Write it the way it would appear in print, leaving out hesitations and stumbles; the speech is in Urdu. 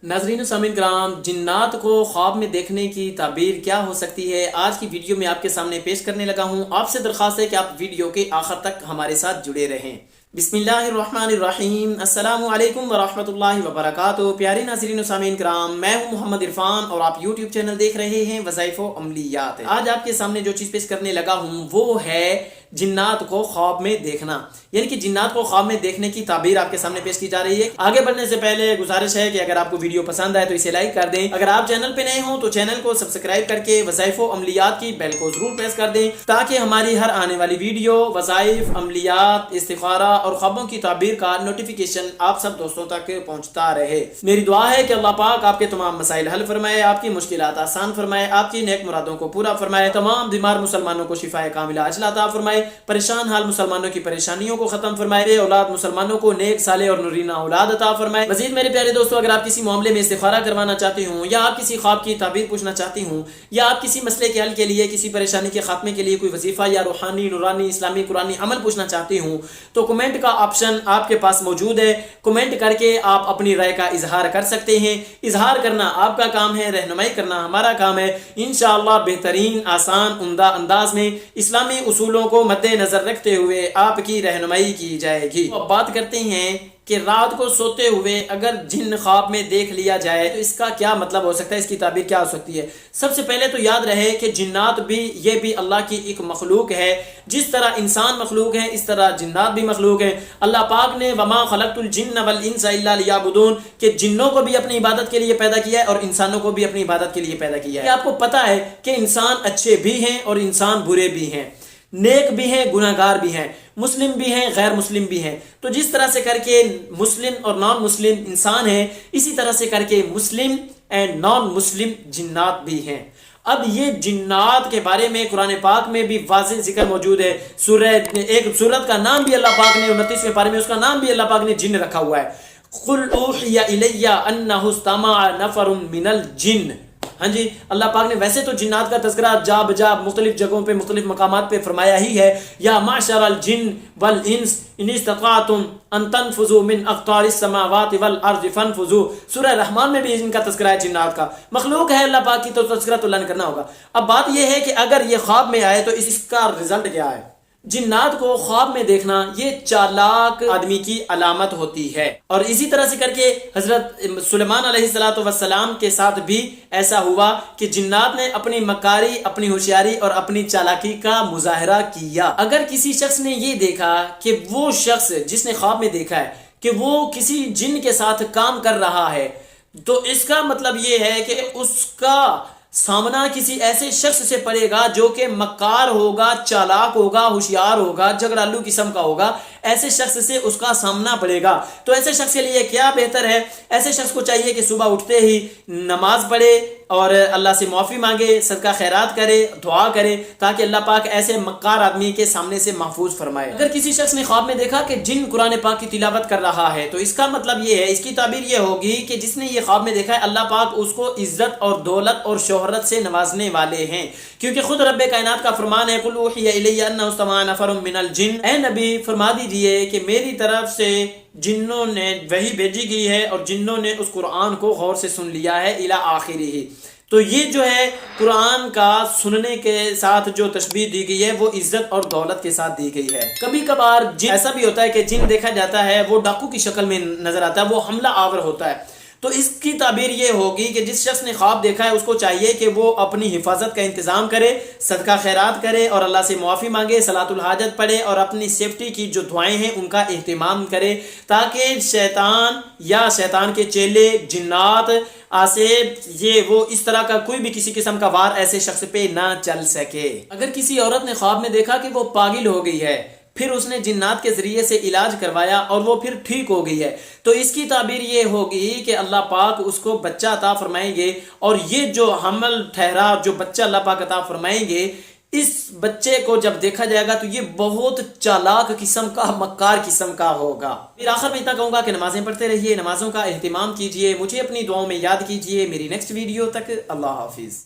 ناظرین و سامعین کرام، جنات کو خواب میں دیکھنے کی تعبیر کیا ہو سکتی ہے، آج کی ویڈیو میں آپ کے سامنے پیش کرنے لگا ہوں۔ آپ سے درخواست ہے کہ آپ ویڈیو کے آخر تک ہمارے ساتھ جڑے رہیں۔ بسم اللہ الرحمن الرحیم۔ السلام علیکم ورحمۃ اللہ وبرکاتہ۔ پیارے ناظرین و سامعین کرام، میں ہوں محمد عرفان اور آپ یوٹیوب چینل دیکھ رہے ہیں وظائف و عملیات۔ آج آپ کے سامنے جو چیز پیش کرنے لگا ہوں وہ ہے جنات کو خواب میں دیکھنا، یعنی کہ جنات کو خواب میں دیکھنے کی تعبیر آپ کے سامنے پیش کی جا رہی ہے۔ آگے بڑھنے سے پہلے گزارش ہے کہ اگر آپ کو ویڈیو پسند آئے تو اسے لائک کر دیں، اگر آپ چینل پہ نئے ہوں تو چینل کو سبسکرائب کر کے وظائف و عملیات کی بیل کو ضرور پریس کر دیں تاکہ ہماری ہر آنے والی ویڈیو وظائف، عملیات، استخارہ اور خوابوں کی تعبیر کا نوٹیفیکیشن آپ سب دوستوں تک پہنچتا رہے۔ میری دعا ہے کہ اللہ پاک آپ کے تمام مسائل حل فرمائے، آپ کی مشکلات آسان فرمائے، آپ کی نیک مرادوں کو پورا فرمائے، تمام بیمار مسلمانوں کو شفا کاملہ عاجلہ عطا فرمائے، پریشان حال مسلمانوں کی پریشانیوں کو ختم فرمائے، بے اولاد مسلمانوں کو نیک صالح اور نورینہ اولاد عطا فرمائے۔ مزید میرے پیارے دوستو، اگر آپ کسی معاملے میں استخارہ کروانا چاہتے ہوں یا آپ کسی خواب کی تعبیر پوچھنا چاہتے ہوں یا آپ کسی مسئلے کے حل کے لیے، کسی پریشانی کے خاتمے کے لیے کوئی وظیفہ یا روحانی، نورانی، اسلامی، قرآنی عمل پوچھنا چاہتے ہوں تو کمنٹ کا آپشن آپ کے پاس موجود ہے، کمنٹ کر کے آپ اپنی رائے کا اظہار کر سکتے ہیں۔ اظہار کرنا آپ کا کام ہے، رہنمائی کرنا ہمارا کام ہے۔ انشاءاللہ بہترین، آسان، عمدہ انداز میں اسلامی اصولوں کو مد نظر رکھتے ہوئے آپ کی رہنمائی کی جائے گی۔ اب بات کرتے ہیں کہ رات کو سوتے ہوئے اگر جن خواب میں دیکھ لیا جائے تو اس کا کیا مطلب ہو سکتا ہے، اس کی تعبیر کیا ہو سکتی ہے۔ سب سے پہلے تو یاد رہے کہ جنات بھی، یہ بھی اللہ کی ایک مخلوق ہے۔ جس طرح انسان مخلوق ہے اس طرح جنات بھی مخلوق ہیں۔ اللہ پاک نے وما خلقت الجن والانس الا لیعبدون کہ جنوں کو بھی اپنی عبادت کے لیے پیدا کیا ہے اور انسانوں کو بھی اپنی عبادت کے لیے پیدا کیا ہے۔ آپ کو پتا ہے کہ انسان اچھے بھی ہیں اور انسان برے بھی ہیں، نیک بھی ہیں، گناہگار بھی ہیں، مسلم بھی ہیں، غیر مسلم بھی ہیں۔ تو جس طرح سے کر کے مسلم اور نان مسلم انسان ہیں، اسی طرح سے کر کے مسلم اینڈ نان مسلم جنات بھی ہیں۔ اب یہ جنات کے بارے میں قرآن پاک میں بھی واضح ذکر موجود ہے۔ ایک سورت کا نام بھی اللہ پاک نے 29ویں پارے میں اس کا نام بھی اللہ پاک نے جن رکھا ہوا ہے۔ قُلْ أُوحِيَ إِلَيَّ أَنَّهُ اسْتَمَعَ نَفَرٌ مِّنَ الْجِنِّ۔ ہاں جی، اللہ پاک نے ویسے تو جنات کا تذکرہ جا بجا مختلف جگہوں پہ، مختلف مقامات پہ فرمایا ہی ہے۔ یا معشر الجن والانس ان استطعتم ان تنفذوا من اقطار السماوات والارض فانفذوا۔ سورہ رحمان میں بھی ان کا تذکرہ ہے، جنات کا مخلوق ہے اللہ پاک کی، تو تذکرہ تو اللہ نے کرنا ہوگا۔ اب بات یہ ہے کہ اگر یہ خواب میں آئے تو اس کا رزلٹ کیا ہے۔ جنات کو خواب میں دیکھنا یہ چالاک آدمی کی علامت ہوتی ہے، اور اسی طرح سے کر کے حضرت سلیمان علیہ السلام کے ساتھ بھی ایسا ہوا کہ جنات نے اپنی مکاری، اپنی ہوشیاری اور اپنی چالاکی کا مظاہرہ کیا۔ اگر کسی شخص نے یہ دیکھا کہ وہ شخص جس نے خواب میں دیکھا ہے کہ وہ کسی جن کے ساتھ کام کر رہا ہے، تو اس کا مطلب یہ ہے کہ اس کا سامنا کسی ایسے شخص سے پڑے گا جو کہ مکار ہوگا، چالاک ہوگا، ہوشیار ہوگا، جھگڑالو قسم کا ہوگا۔ ایسے شخص سے اس کا سامنا پڑے گا۔ تو ایسے شخص کے لیے کیا بہتر ہے؟ ایسے شخص کو چاہیے کہ صبح اٹھتے ہی نماز پڑھے اور اللہ سے معافی مانگے، صدقہ خیرات کرے، دعا کرے تاکہ اللہ پاک ایسے مکار آدمی کے سامنے سے محفوظ فرمائے۔ اگر کسی شخص نے خواب میں دیکھا کہ جن قرآن پاک کی تلاوت کر رہا ہے تو اس کا مطلب یہ ہے، اس کی تعبیر یہ ہوگی کہ جس نے یہ خواب میں دیکھا ہے اللہ پاک اس کو عزت اور دولت اور شہرت سے نوازنے والے ہیں، کیونکہ خود رب کائنات کا فرمان ہے قُلْ أُوحِيَ إِلَيَّ أَنَّهُ اسْتَمَعَ نَفَرٌ مِّنَ الْجِنِّ۔ اے نبی فرما دیجئے کہ میری طرف سے جنوں نے وحی بھیجی گئی ہے اور جنوں نے اس قرآن کو غور سے سن لیا ہے الی آخرہ۔ تو یہ جو ہے قرآن کا سننے کے ساتھ جو تشبیہ دی گئی ہے وہ عزت اور دولت کے ساتھ دی گئی ہے۔ کبھی کبھار جن ایسا بھی ہوتا ہے کہ جن دیکھا جاتا ہے وہ ڈاکو کی شکل میں نظر آتا ہے، وہ حملہ آور ہوتا ہے۔ تو اس کی تعبیر یہ ہوگی کہ جس شخص نے خواب دیکھا ہے اس کو چاہیے کہ وہ اپنی حفاظت کا انتظام کرے، صدقہ خیرات کرے اور اللہ سے معافی مانگے، صلاۃ الحاجت پڑھے اور اپنی سیفٹی کی جو دعائیں ہیں ان کا اہتمام کرے تاکہ شیطان یا شیطان کے چیلے، جنات، آسیب، یہ وہ اس طرح کا کوئی بھی کسی قسم کا وار ایسے شخص پہ نہ چل سکے۔ اگر کسی عورت نے خواب میں دیکھا کہ وہ پاگل ہو گئی ہے، پھر اس نے جنات کے ذریعے سے علاج کروایا اور وہ پھر ٹھیک ہو گئی ہے، تو اس کی تعبیر یہ ہوگی کہ اللہ پاک اس کو بچہ عطا فرمائیں گے، اور یہ جو حمل ٹھہرا، جو بچہ اللہ پاک عطا فرمائیں گے، اس بچے کو جب دیکھا جائے گا تو یہ بہت چالاک قسم کا، مکار قسم کا ہوگا۔ پھر آخر میں اتنا کہوں گا کہ نمازیں پڑھتے رہیے، نمازوں کا اہتمام کیجئے، مجھے اپنی دعاؤں میں یاد کیجئے۔ میری نیکسٹ ویڈیو تک اللہ حافظ۔